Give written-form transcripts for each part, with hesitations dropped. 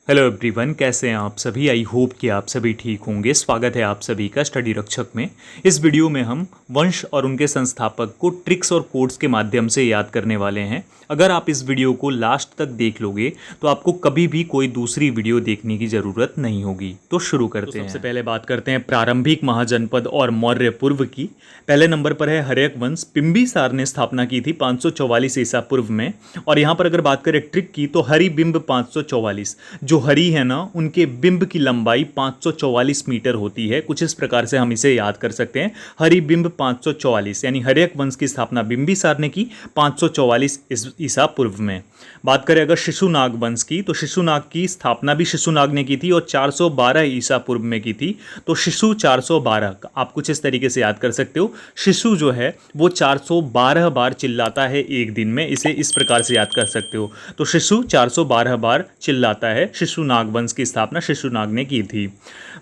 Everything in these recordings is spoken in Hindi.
हेलो एवरीवन, कैसे हैं आप सभी। आई होप कि आप सभी ठीक होंगे। स्वागत है आप सभी का स्टडी रक्षक में। इस वीडियो में हम वंश और उनके संस्थापक को ट्रिक्स और कोड्स के माध्यम से याद करने वाले हैं। अगर आप इस वीडियो को लास्ट तक देख लोगे तो आपको कभी भी कोई दूसरी वीडियो देखने की ज़रूरत नहीं होगी। तो शुरू करते हैं। सबसे पहले बात करते हैं प्रारंभिक महाजनपद और मौर्य पूर्व की। पहले नंबर पर है हर्यक वंश। बिंबिसार ने स्थापना की थी 544 ईसा पूर्व में। और यहाँ पर अगर बात करें ट्रिक की तो हरिबिंब 544, जो हरि है ना, उनके बिंब की लंबाई 544 मीटर होती है। कुछ इस प्रकार से हम इसे याद कर सकते हैं, हरिबिंब 544, यानी हर्यक वंश की स्थापना बिंबिसार ने की 544 ईसा पूर्व में। बात करें अगर शिशुनाग वंश की, तो शिशुनाग की स्थापना भी शिशुनाग ने की थी और 412 ईसा पूर्व में की थी। तो शिशु 412 आप कुछ इस तरीके से याद कर सकते हो। शिशु जो है वो 412 बार चिल्लाता है एक दिन में, इसे इस प्रकार से याद कर सकते हो। तो शिशु 412 बार चिल्लाता है। शिशुनाग वंश की स्थापना शिशुनाग ने की थी।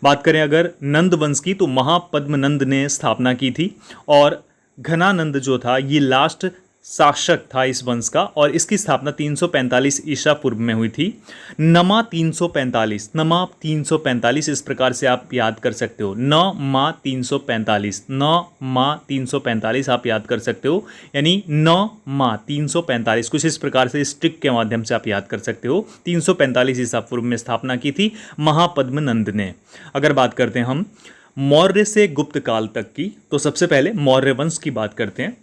बात करें अगर नंद वंश की, तो महापद्मनंद ने स्थापना की थी और घनानंद जो था ये लास्ट शासक था इस वंश का, और इसकी स्थापना 345 ईसा पूर्व में हुई थी। नमा 345 इस प्रकार से आप याद कर सकते हो। नमा 345 आप याद कर सकते हो, यानी नमा 345 कुछ इस प्रकार से इस ट्रिक के माध्यम से आप याद कर सकते हो। 345 ईसा पूर्व में स्थापना की थी महापद्मनंद ने। अगर बात करते हैं हम मौर्य से गुप्त काल तक की, तो सबसे पहले मौर्य वंश की बात करते हैं।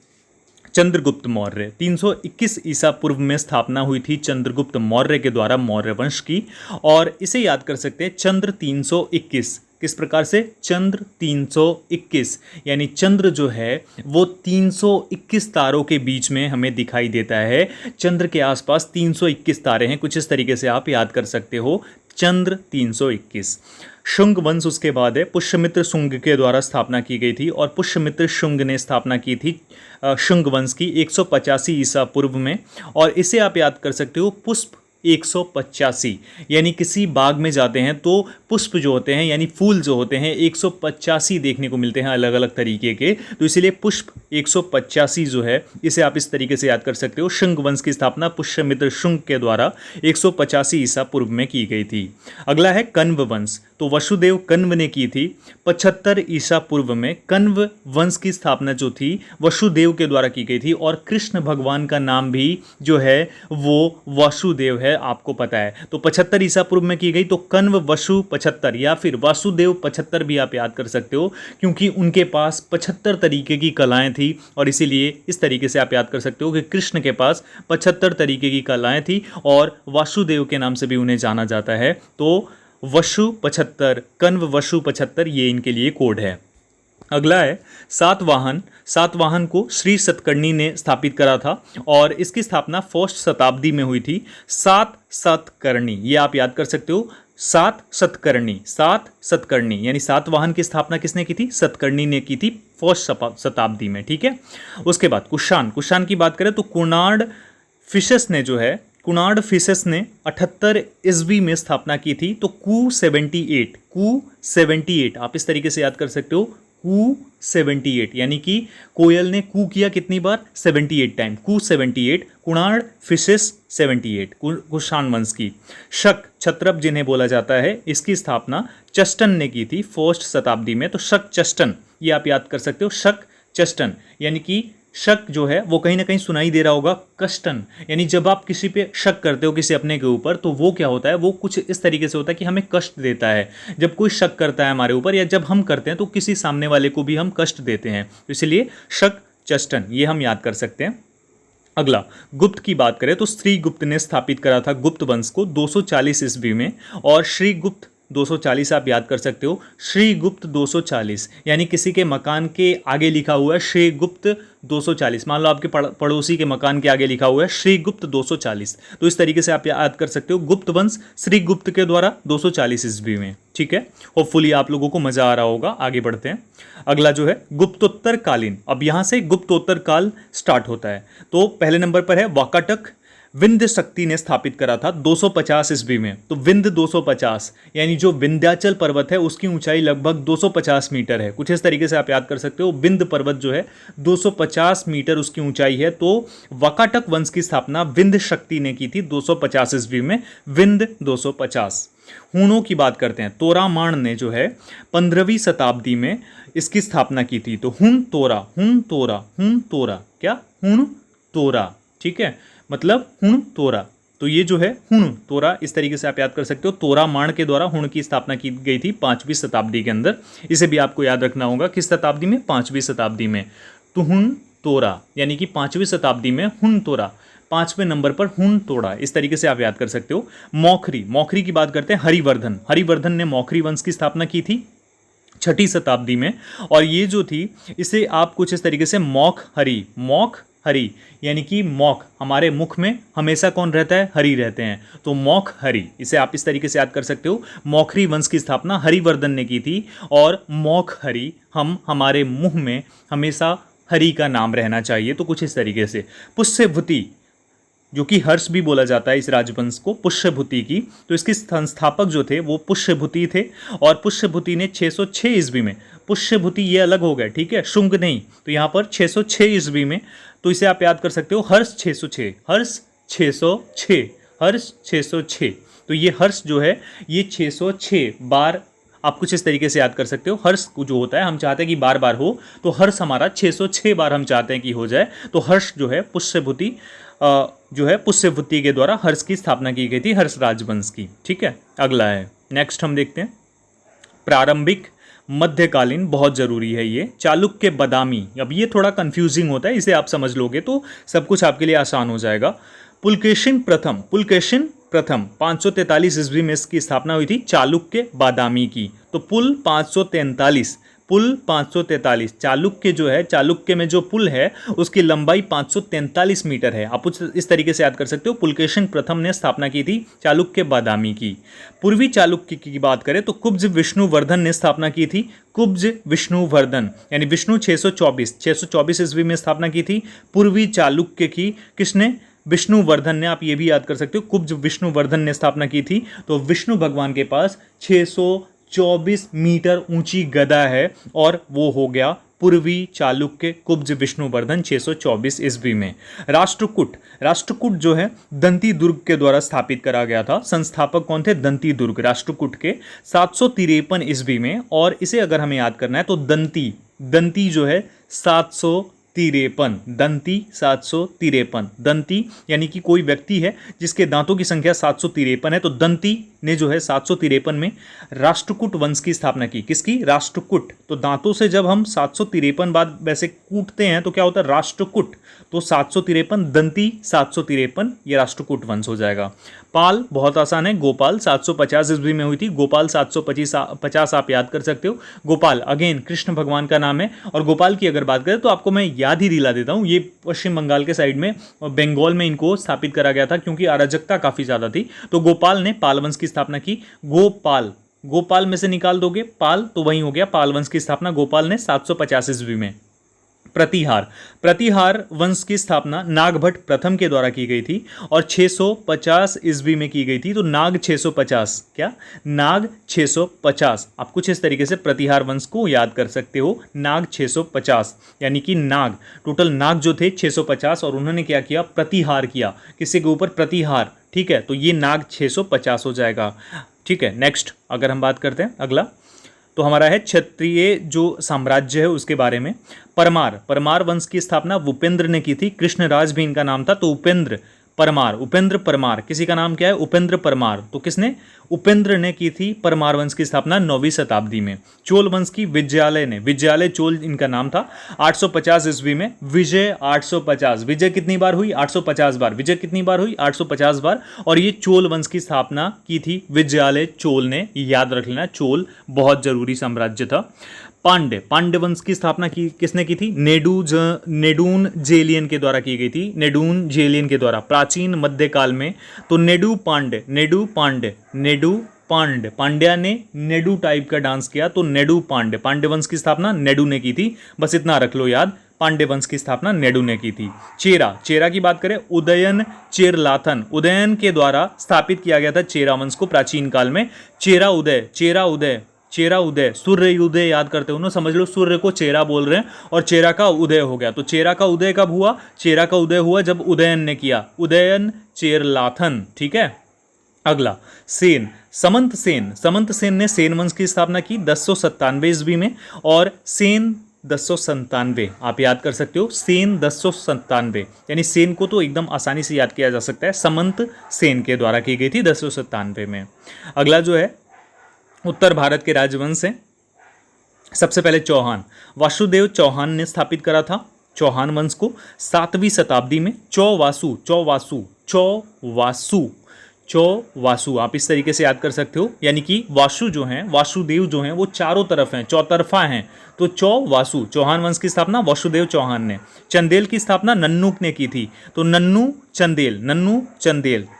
चंद्रगुप्त मौर्य 321 ईसा पूर्व में स्थापना हुई थी चंद्रगुप्त मौर्य के द्वारा मौर्य वंश की, और इसे याद कर सकते हैं चंद्र 321। किस प्रकार से? चंद्र 321, यानी चंद्र जो है वो 321 तारों के बीच में हमें दिखाई देता है। चंद्र के आसपास 321 तारे हैं, कुछ इस तरीके से आप याद कर सकते हो। चंद्र 321। शुंग वंश उसके बाद है। पुष्यमित्र शुंग के द्वारा स्थापना की गई थी और पुष्यमित्र शुंग ने स्थापना की थी शुंग वंश की 185 ईसा पूर्व में, और इसे आप याद कर सकते हो पुष्प 185, यानी किसी बाग में जाते हैं तो पुष्प जो होते हैं यानी फूल जो होते हैं 185 देखने को मिलते हैं अलग अलग तरीके के, तो इसीलिए पुष्प 185 जो है इसे आप इस तरीके से याद कर सकते हो। शुंग वंश की स्थापना पुष्यमित्र शुंग के द्वारा 185 ईसा पूर्व में की गई थी। अगला है कण्व वंश, तो वसुदेव कण्व ने की थी 75 ईसा पूर्व में। कण्व वंश की स्थापना जो थी वसुदेव के द्वारा की गई थी, और कृष्ण भगवान का नाम भी जो है वो वासुदेव है, आपको पता है। तो 75 ईसा पूर्व में की गई, तो कण्व वसु 75 या फिर वासुदेव 75 भी आप याद कर सकते हो, क्योंकि उनके पास 75 तरीके की कलाएं थी, और इसीलिए इस तरीके से आप याद कर सकते हो कि कृष्ण के पास 75 तरीके की कलाएं थी और वासुदेव के नाम से भी उन्हें जाना जाता है। तो वसु 75, कण्व वसु 75 ये इनके लिए कोड है। अगला है सातवाहन। सातवाहन को श्री सतकर्णी ने स्थापित करा था और इसकी स्थापना 4th शताब्दी में हुई थी। सात सतकर्णी ये आप याद कर सकते हो। सात सतकर्णी यानी सातवाहन की स्थापना किसने की थी? सतकर्णी ने की थी 4th शताब्दी में। ठीक है। उसके बाद कुषाण की बात करें तो कुणाड फिशस ने 78 ईस्वी में स्थापना की थी। तो कू 78 आप इस तरीके से याद कर सकते हो। कू 78 यानी कि कोयल ने कू किया कितनी बार? 78 टाइम। कू 78, कुणाड फिशस 78, कुषाण वंश की। शक क्षत्रप जिन्हें बोला जाता है, इसकी स्थापना चष्टन ने की थी 4th शताब्दी में। तो शक चष्टन ये आप याद कर सकते हो। शक चष्टन यानी कि शक जो है वो कहीं ना कहीं सुनाई दे रहा होगा, कष्टन, यानी जब आप किसी पे शक करते हो किसी अपने के ऊपर, तो वो क्या होता है, वो कुछ इस तरीके से होता है कि हमें कष्ट देता है। जब कोई शक करता है हमारे ऊपर या जब हम करते हैं तो किसी सामने वाले को भी हम कष्ट देते हैं, तो इसलिए शक चष्टन ये हम याद कर सकते हैं। अगला गुप्त की बात करें तो श्रीगुप्त ने स्थापित करा था गुप्त वंश को 240 ईस्वी में, और श्रीगुप्त 240 आप याद कर सकते हो। श्रीगुप्त 240 यानी किसी के मकान के आगे लिखा हुआ है श्रीगुप्त 240। मान लो आपके पड़ोसी के मकान के आगे लिखा हुआ है श्रीगुप्त 240, तो इस तरीके से आप याद कर सकते हो। गुप्त वंश श्रीगुप्त के द्वारा 240 ईस्वी में। ठीक है। होपफुली आप लोगों को मजा आ रहा होगा। आगे बढ़ते हैं। अगला जो है गुप्तोत्तर कालीन। अब यहां से गुप्तोत्तर काल स्टार्ट होता है। तो पहले नंबर पर है वाकाटक। विंध्य शक्ति ने स्थापित करा था 250 ईस्वी में। तो विंध्य 250 यानी जो विंध्याचल पर्वत है उसकी ऊंचाई लगभग 250 मीटर है। कुछ इस तरीके से आप याद कर सकते हो। विंध्य पर्वत जो है 250 मीटर उसकी ऊंचाई है। तो वाकाटक वंश की स्थापना विंध्य शक्ति ने की थी 250 ईस्वी में। विंध्य 250। हूणों की बात करते हैं, तोरामाण ने जो है 15वीं शताब्दी में इसकी स्थापना की थी। तो हुन तोरा, हुन तोरा, हुन तोरा, क्या हुन तोरा, ठीक है, मतलब हुन तोरा। तो ये जो है हुण तोरा, इस तरीके से आप याद कर सकते हो। तोरामाण के द्वारा हुण की स्थापना की गई थी 5वीं शताब्दी के अंदर। इसे भी आपको याद रखना होगा, किस शताब्दी में, 5वीं शताब्दी में। तो हुण तोरा यानी कि 5वीं शताब्दी में हुण तोरा, 5वें नंबर पर हुण तोड़ा, इस तरीके से आप याद कर सकते हो। मौखरी, मौखरी की बात करते हैं, हरिवर्धन, हरिवर्धन ने मौखरी वंश की स्थापना की थी 6ठी शताब्दी में। और ये जो थी, इसे आप कुछ इस तरीके से मौख हरि, मौख हरि यानी कि मौख, हमारे मुख में हमेशा कौन रहता है, हरि रहते हैं, तो मौख हरि, इसे आप इस तरीके से याद कर सकते हो। मौखरी वंश की स्थापना हरिवर्धन ने की थी। और मौख हरि, हम हमारे मुंह में हमेशा हरि का नाम रहना चाहिए, तो कुछ इस तरीके से। पुष्यभूति, जो कि हर्ष भी बोला जाता है इस राजवंश को, पुष्यभूति की, तो इसके संस्थापक जो थे वो पुष्यभूति थे। और पुष्यभूति ने 606 ईस्वी में, पुष्यभूति ये अलग हो गया, ठीक है, शुंग नहीं, तो यहाँ पर 606 ईस्वी में, तो इसे आप याद कर सकते हो हर्ष 606, हर्ष 606, हर्ष 606। तो ये हर्ष जो है ये 606 बार आप कुछ इस तरीके से याद कर सकते हो। हर्ष जो होता है, हम चाहते हैं कि बार बार हो, तो हर्ष हमारा 606 बार हम चाहते हैं कि हो जाए। तो हर्ष जो है पुष्यभूति जो है पुष्यभूति के द्वारा हर्ष की स्थापना की गई थी, हर्ष राजवंश की, ठीक है। अगला है, नेक्स्ट हम देखते हैं प्रारंभिक मध्यकालीन, बहुत जरूरी है ये, चालुक्य बादामी। अब ये थोड़ा कंफ्यूजिंग होता है, इसे आप समझ लोगे तो सब कुछ आपके लिए आसान हो जाएगा। पुलकेशिन प्रथम, पुलकेशिन प्रथम 543 ईस्वी में इसकी स्थापना हुई थी चालुक्य बादामी की। तो पुल 543, पुल 543, चालुक्य जो है, चालुक्य में जो पुल है उसकी लंबाई 543 मीटर है। आप इस तरीके से याद कर सकते हो। पुलकेशिन प्रथम ने स्थापना की थी चालुक्य बादामी की। पूर्वी चालुक्य की बात करें तो कुब्ज विष्णुवर्धन ने स्थापना की थी, कुब्ज विष्णुवर्धन यानी विष्णु 624 ईस्वी में स्थापना की थी पूर्वी चालुक्य की। किसने, विष्णुवर्धन ने, आप ये भी याद कर सकते हो, कुब्ज विष्णुवर्धन ने स्थापना की थी। तो विष्णु भगवान के पास 624 मीटर ऊंची गदा है और वो हो गया पूर्वी चालुक्य कुब्ज विष्णुवर्धन 624 ईस्वी में। राष्ट्रकूट, राष्ट्रकूट जो है दंती दुर्ग के द्वारा स्थापित करा गया था। संस्थापक कौन थे, दंती दुर्ग, राष्ट्रकूट के 753 ईस्वी में। और इसे अगर हमें याद करना है तो दंती, दंती जो है 753, दंती 753, दंती यानी कि कोई व्यक्ति है जिसके दांतों की संख्या 753 है। तो दंती ने जो है 753 में राष्ट्रकूट वंश की स्थापना की। किसकी, राष्ट्रकूट। तो दांतों से जब हम 753 बार वैसे कूटते हैं तो क्या होता है, राष्ट्रकूट। तो 753, दंती 753, ये राष्ट्रकूट वंश हो जाएगा। पाल बहुत आसान है, गोपाल 750 ईस्वी में हुई थी। गोपाल 750 आप याद कर सकते हो। गोपाल अगेन कृष्ण भगवान का नाम है। और गोपाल की अगर बात करें तो आपको मैं याद ही दिला देता हूँ, ये पश्चिम बंगाल के साइड में बंगाल में इनको स्थापित करा गया था क्योंकि अराजकता काफ़ी ज़्यादा थी। तो गोपाल ने पाल वंश की स्थापना की। गोपाल, गोपाल में से निकाल दोगे पाल तो वही हो गया, पाल वंश की स्थापना गोपाल ने 750 ईस्वी में। प्रतिहार, प्रतिहार वंश की स्थापना नागभट्ट प्रथम के द्वारा की गई थी और 650 ईस्वी में की गई थी। तो नाग 650, क्या, नाग 650। आप कुछ इस तरीके से प्रतिहार वंश को याद कर सकते हो, नाग 650 यानी कि नाग, टोटल नाग जो थे 650 और उन्होंने क्या किया, प्रतिहार किया, किसी के ऊपर प्रतिहार, ठीक है। तो ये नाग 650 हो जाएगा, ठीक है। नेक्स्ट अगर हम बात करते हैं अगला, तो हमारा है क्षत्रिय जो साम्राज्य है उसके बारे में। परमार, परमार वंश की स्थापना उपेंद्र ने की थी। कृष्णराज भी इनका नाम था। तो उपेंद्र परमार, उपेंद्र परमार, किसी का नाम क्या है, उपेंद्र परमार। तो किसने, उपेंद्र ने की थी परमार वंश की स्थापना 9वीं शताब्दी में। चोल वंश की विजयालय ने, विजयालय चोल इनका नाम था, 850 ईस्वी में। विजय 850, विजय कितनी बार हुई, 850 बार। विजय कितनी बार हुई, 850 बार। और ये चोल वंश की स्थापना की थी विजयालय चोल ने, याद रख लेना, चोल बहुत जरूरी साम्राज्य था। पांड्य, पांड्य वंश की स्थापना की किसने की थी, नेडून जेलियन के द्वारा की गई थी, नेडून जेलियन के द्वारा प्राचीन मध्यकाल में। तो नेडू पांड्य, नेडू पांड्य, नेडू पांड्य, पांड्या ने नेडू टाइप का डांस किया तो नेडू पांड्य, पांड्य वंश की स्थापना नेडू ने की थी। बस इतना रख लो याद, पांड्य वंश की स्थापना नेडू ने की थी। चेरा, चेरा की बात करें, उदयन चेरलाथन, उदयन के द्वारा स्थापित किया गया था चेरा वंश को प्राचीन काल में। चेरा उदय, चेरा उदय, चेरा उदय, सूर्य उदय याद करते हो ना, समझ लो सूर्य को चेरा बोल रहे हैं और चेरा का उदय हो गया। तो चेरा का उदय कब हुआ, चेरा का उदय हुआ जब उदयन ने किया, उदयन चेरलाथन, ठीक है। अगला सेन, समंत सेन ने सेन वंश की स्थापना की 1097 ईस्वी में। और सेन 1097 आप याद कर सकते हो, सेन 1097, यानी सेन को तो एकदम आसानी से याद किया जा सकता है, समंत सेन के द्वारा की गई थी 1097 में। अगला जो है उत्तर भारत के राजवंश हैं। सबसे पहले चौहान, वासुदेव चौहान ने स्थापित करा था चौहान वंश को 7वीं शताब्दी में। चौवासु आप इस तरीके से याद कर सकते हो, यानी कि वासु जो हैं, वासुदेव जो हैं वो चारों तरफ हैं, चौतरफा हैं, तो चौवासु, चौहान वंश की स्थापना वासुदेव चौहान ने। चंदेल की स्थापना नन्नूक ने की थी, तो नन्नू चंदेल,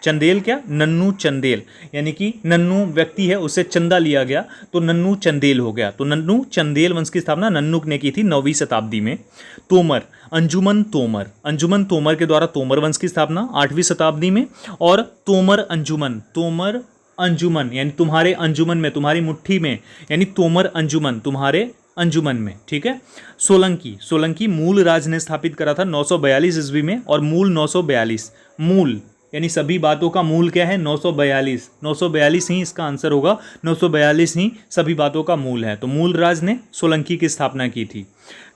चंदेल क्या, नन्नू चंदेल, यानी कि नन्नू व्यक्ति है उससे चंदा लिया गया तो नन्नू चंदेल हो गया, तो नन्नू चंदेल वंश की स्थापना नन्नूक ने की थी 9वीं शताब्दी में। तोमर, अंजुमन तोमर के द्वारा तोमर वंश की स्थापना 8वीं शताब्दी में। और तोमर अंजुमन यानी तुम्हारे अंजुमन में, तुम्हारी मुट्ठी में, यानी तोमर अंजुमन तुम्हारे अंजुमन में, ठीक है। सोलंकी मूल राज ने स्थापित करा था 942 ईस्वी में। और मूल 942, मूल यानी सभी बातों का मूल क्या है, 942 ही इसका आंसर होगा, 942 ही सभी बातों का मूल है, तो मूल राज ने सोलंकी की स्थापना की थी।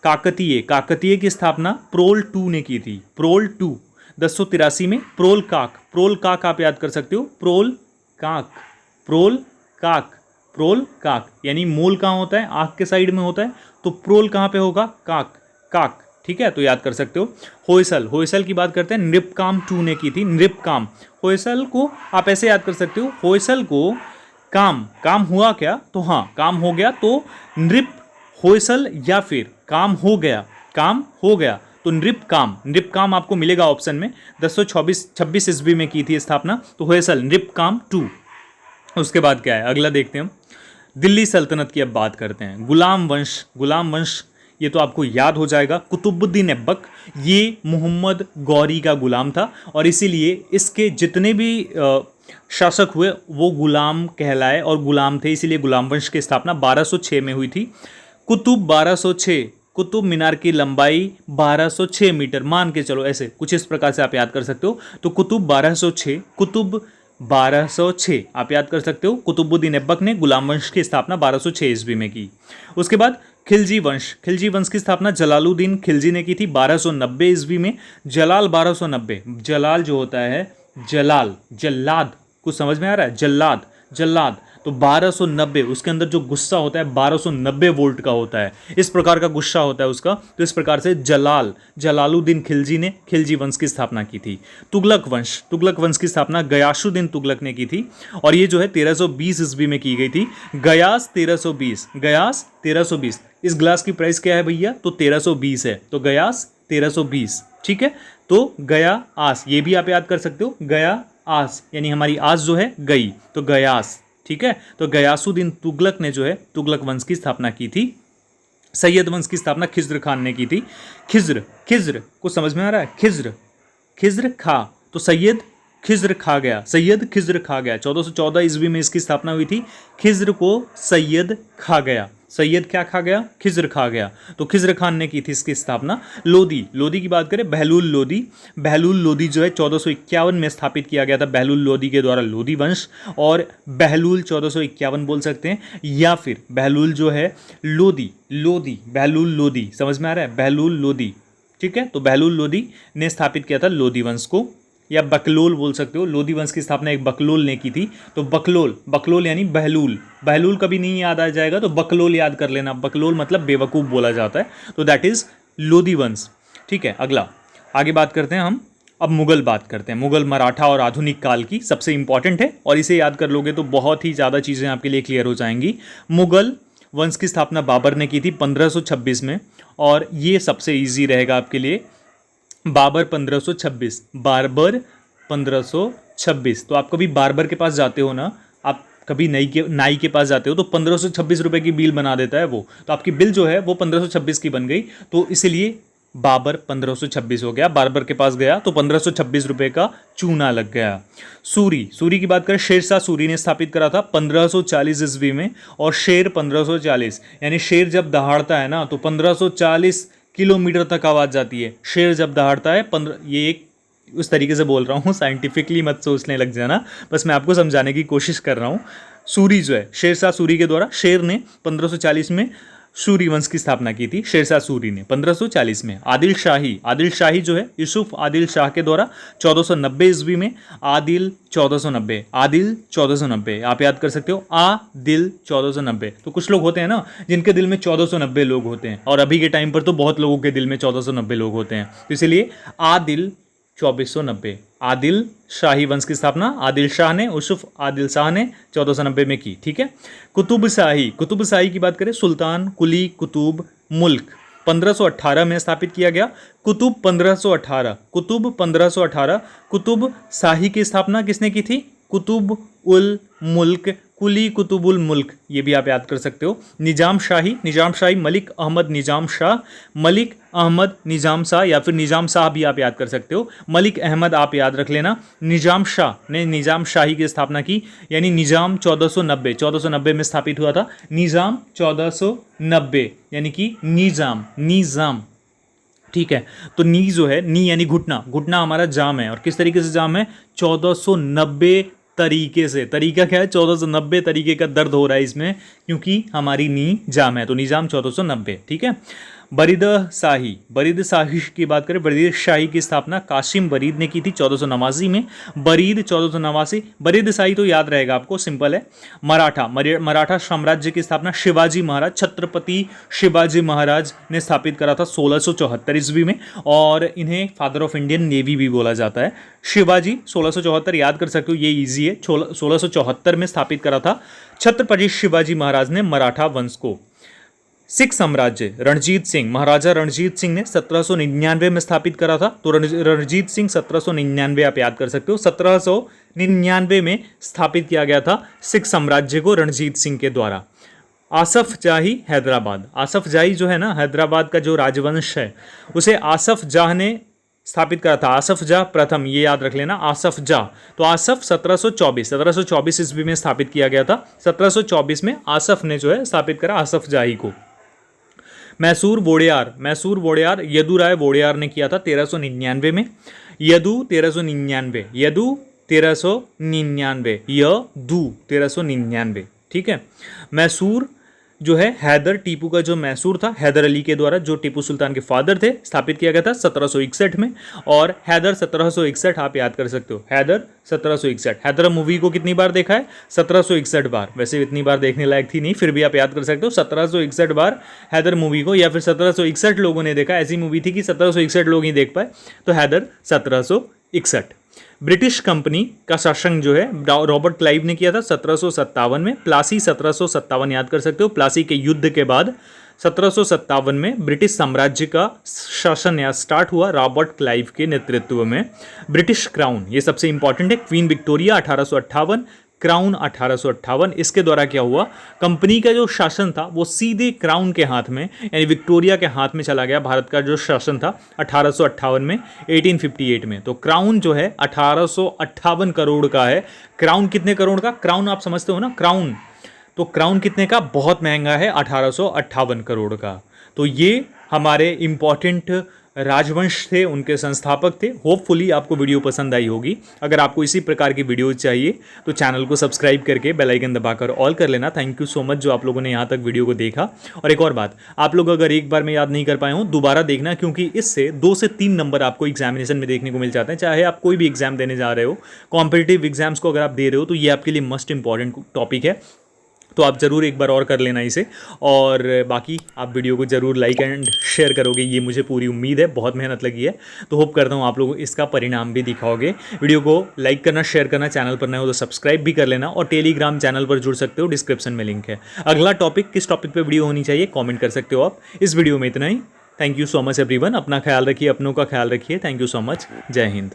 काकतीय की स्थापना प्रोल II ने की थी, प्रोल II 1083 में। प्रोल काक आप याद कर सकते हो, प्रोल काक, यानी मोल कहाँ होता है, आँख के साइड में होता है, तो प्रोल कहाँ पे होगा, काक, ठीक है, तो याद कर सकते हो। होयसल की बात करते हैं, नृपकाम II ने की थी, नृपकाम। होयसल को आप ऐसे याद कर सकते हो, होयसल को काम हुआ क्या, तो हाँ काम हो गया, तो नृप होयसल, या फिर काम हो गया तो नृपकाम आपको मिलेगा ऑप्शन में। 1026 ईस्वी में की थी स्थापना, तो होयसल नृपकाम II। उसके बाद क्या है, अगला देखते हैं हम। दिल्ली सल्तनत की अब बात करते हैं। गुलाम वंश ये तो आपको याद हो जाएगा, कुतुबुद्दीन ऐबक, ये मोहम्मद गौरी का गुलाम था और इसीलिए इसके जितने भी शासक हुए वो गुलाम कहलाए और गुलाम थे, इसीलिए गुलाम वंश की स्थापना 1206 में हुई थी। कुतुब मीनार की लंबाई 1206 मीटर मान के चलो, ऐसे कुछ इस प्रकार से आप याद कर सकते हो, तो कुतुब 1206 आप याद कर सकते हो। कुतुबुद्दीन ऐबक ने गुलाम वंश की स्थापना 1206 ईस्वी में की। उसके बाद खिलजी वंश की स्थापना जलालुद्दीन खिलजी ने की थी 1290 ईस्वी में। जलाल 1290, जलाल जो होता है जल्लाद, कुछ समझ में आ रहा है, जल्लाद, तो 1290 उसके अंदर जो गुस्सा होता है 1290 वोल्ट का होता है, इस प्रकार का गुस्सा होता है उसका, तो इस प्रकार से जलालुद्दीन खिलजी ने खिलजी वंश की स्थापना की थी। तुगलक वंश की स्थापना गयासुद्दीन तुगलक ने की थी और ये जो है 1320 ईस्वी में की गई थी। गयास 1320, इस ग्लास की प्राइस क्या है भैया, तो 1320 है, तो गयास 1320, ठीक है। तो गया आस, ये भी आप याद कर सकते हो, गया आस यानी हमारी आस जो है गई, तो गयास, ठीक है। तो गयासुद्दीन तुगलक ने जो है तुगलक वंश की स्थापना की थी। सैयद वंश की स्थापना खिज्र खान ने की थी। खिज्र को समझ में आ रहा है, खिज्र खा, तो सैयद खिज्र खा गया 1414 ईस्वी में इसकी स्थापना हुई थी। खिज्र को सैयद खा गया, सैयद क्या खा गया, खिज्र खा गया, तो खिज्र खान ने की थी इसकी स्थापना। लोदी की बात करें, बहलुल लोदी जो है 1451 में स्थापित किया गया था बहलुल लोदी के द्वारा लोदी वंश, और बहलुल 1451 बोल सकते हैं, या फिर बहलुल जो है बहलुल लोदी, समझ में आ रहा है, बहलुल लोदी, ठीक है। तो बहलुल लोदी ने स्थापित किया था लोदी वंश को, या बकलोल बोल सकते हो। लोदी वंश की स्थापना एक बकलोल ने की थी, तो बकलोल यानी बहलूल कभी नहीं याद आ जाएगा तो बकलोल याद कर लेना, बकलोल मतलब बेवकूफ़ बोला जाता है, तो दैट इज़ लोदी वंश, ठीक है। अगला आगे बात करते हैं हम, अब मुगल बात करते हैं। मुगल, मराठा और आधुनिक काल की सबसे इंपॉर्टेंट है और इसे याद कर लोगे तो बहुत ही ज़्यादा चीज़ें आपके लिए क्लियर हो जाएंगी। मुगल वंश की स्थापना बाबर ने की थी 1526 में, और ये सबसे ईजी रहेगा आपके लिए, बाबर 1526। तो आप कभी बार्बर के पास जाते हो ना, आप कभी नाई के पास जाते हो तो 1526 रुपये की बिल बना देता है वो, तो आपकी बिल जो है वो 1526 की बन गई, तो इसलिए बाबर 1526 हो गया। बार्बर के पास गया तो 1526 रुपये का चूना लग गया। सूरी की बात करें, शेरशाह सूरी ने स्थापित करा था 1540 ईस्वी में, और शेर 1540, यानी शेर जब दहाड़ता है ना तो 1540 किलोमीटर तक आवाज़ जाती है। शेर जब दहाड़ता है ये एक उस तरीके से बोल रहा हूँ, साइंटिफिकली मत सोचने लग जाना, बस मैं आपको समझाने की कोशिश कर रहा हूँ। सूरी जो है, शेरशाह सूरी के द्वारा, शेर ने 1540 में सूरी वंश की स्थापना की थी, शेरशाह सूरी ने 1540 में। आदिल शाही जो है यूसुफ आदिल शाह के द्वारा 1490 ईस्वी में। आदिल 1490 आप याद कर सकते हो, आदिल 1490। तो कुछ लोग होते हैं ना जिनके दिल में 1490 लोग होते हैं, और अभी के टाइम पर तो बहुत लोगों के दिल में 1490 लोग होते हैं, तो इसलिए आदिल 2490। आदिल शाही वंश की स्थापना आदिल शाह ने, यूसुफ आदिल शाह ने 1490 में की। ठीक है। कुतुब शाही की बात करें, सुल्तान कुली कुतुब मुल्क 1518 में स्थापित किया गया। कुतुब 1518 कुतुब शाही की स्थापना किसने की थी? कुतुब उल मुल्क, कुली कुतुबुल मुल्क, ये भी आप याद कर सकते हो। निजाम शाही मलिक अहमद निजाम शाह या फिर निजाम शाह भी आप याद कर सकते हो। मलिक अहमद आप याद रख लेना। निजाम शाह ने निजाम शाही की स्थापना की, यानी निजाम 1490 में स्थापित हुआ था। निजाम 1490 यानी कि निजाम। ठीक है। तो नी जो है, नी यानी घुटना हमारा जाम है, और किस तरीके से जाम है? 1490 तरीके से। तरीका क्या है? 1490 तरीके का दर्द हो रहा है इसमें, क्योंकि हमारी नी जाम है, तो निजाम 1490। ठीक है। बरीद शाही की बात करें, बरीद शाही की स्थापना कासिम बरीद ने की थी 1489 में। बरीद 1489। बरीद शाही तो याद रहेगा आपको, सिंपल है। मराठा साम्राज्य की स्थापना छत्रपति शिवाजी महाराज ने स्थापित करा था 1674 ईस्वी में, और इन्हें फादर ऑफ इंडियन नेवी भी बोला जाता है। शिवाजी 1674 याद कर सकते हो, ये इजी है। 1674 में स्थापित करा था छत्रपति शिवाजी महाराज ने मराठा वंश को। सिख साम्राज्य, महाराजा रणजीत सिंह ने 1799 में स्थापित करा था। तो रणजीत सिंह 1799 आप याद कर सकते हो, 1799 में स्थापित किया गया था सिख साम्राज्य को रणजीत सिंह के द्वारा। आसफ जाही जो है ना, हैदराबाद का जो राजवंश है, उसे आसफ जाह ने स्थापित करा था। आसफ जाह प्रथम, ये याद रख लेना, आसफ जाह। तो आसफ 1724 ईस्वी में स्थापित किया गया था। 1724 में आसफ ने जो है स्थापित करा आसफ जाही को। मैसूर वोडेयार यदुराय वोडेयार ने किया था 1399 में। यदु 1399। ठीक है। मैसूर जो है हैदर टीपू का जो मैसूर था, हैदर अली के द्वारा, जो टीपू सुल्तान के फादर थे, स्थापित किया गया था 1761 में। और हैदर 1761 आप याद कर सकते हो, हैदर 1761। हैदर मूवी को कितनी बार देखा है? 1761 बार। वैसे इतनी बार देखने लायक थी नहीं, फिर भी आप याद कर सकते हो 1761 बार हैदर मूवी को, या फिर 1761 लोगों ने देखा। ऐसी मूवी थी कि 1761 लोग ही देख पाए, तो हैदर 1761। ब्रिटिश कंपनी का शासन जो है रॉबर्ट क्लाइव ने किया था 1757 में। प्लासी 1757 याद कर सकते हो। प्लासी के युद्ध के बाद 1757 में ब्रिटिश साम्राज्य का शासन यहाँ स्टार्ट हुआ रॉबर्ट क्लाइव के नेतृत्व में। ब्रिटिश क्राउन, ये सबसे इंपॉर्टेंट है। Queen Victoria 1858, crown 1858। इसके द्वारा क्या हुआ? कंपनी का जो शासन था वो सीधे क्राउन के हाथ में, यानी विक्टोरिया के हाथ में चला गया। भारत का जो शासन था 1858 में, 1858 में। तो क्राउन जो है 1858 करोड़ का है। क्राउन कितने करोड़ का? क्राउन आप समझते हो ना, क्राउन। तो क्राउन कितने का? बहुत महंगा है, 1858 करोड़ का। तो ये हमारे इंपॉर्टेंट राजवंश थे, उनके संस्थापक थे। होपफुली आपको वीडियो पसंद आई होगी। अगर आपको इसी प्रकार की वीडियो चाहिए तो चैनल को सब्सक्राइब करके बेल आइकन दबाकर ऑल कर लेना। थैंक यू सो मच जो आप लोगों ने यहाँ तक वीडियो को देखा। और एक और बात, आप लोग अगर एक बार में याद नहीं कर पाए हो, दोबारा देखना, क्योंकि इससे 2 से 3 नंबर आपको एग्जामिनेशन में देखने को मिल जाते हैं। चाहे आप कोई भी एग्जाम देने जा रहे हो, कॉम्पिटिटिव एग्जाम्स को अगर आप दे रहे हो, तो ये आपके लिए मोस्ट इंपॉर्टेंट टॉपिक है। तो आप ज़रूर एक बार और कर लेना इसे, और बाकी आप वीडियो को ज़रूर लाइक एंड शेयर करोगे, ये मुझे पूरी उम्मीद है। बहुत मेहनत लगी है, तो होप करता हूँ आप लोग इसका परिणाम भी दिखाओगे। वीडियो को लाइक करना, शेयर करना, चैनल पर नए हो तो सब्सक्राइब भी कर लेना, और टेलीग्राम चैनल पर जुड़ सकते हो, डिस्क्रिप्शन में लिंक है। अगला टॉपिक, किस टॉपिक पर वीडियो होनी चाहिए, कॉमेंट कर सकते हो आप। इस वीडियो में इतना ही। Thank you so much everyone. अपना ख्याल रखिए, अपनों का ख्याल रखिए। Thank you so much. जय हिंद।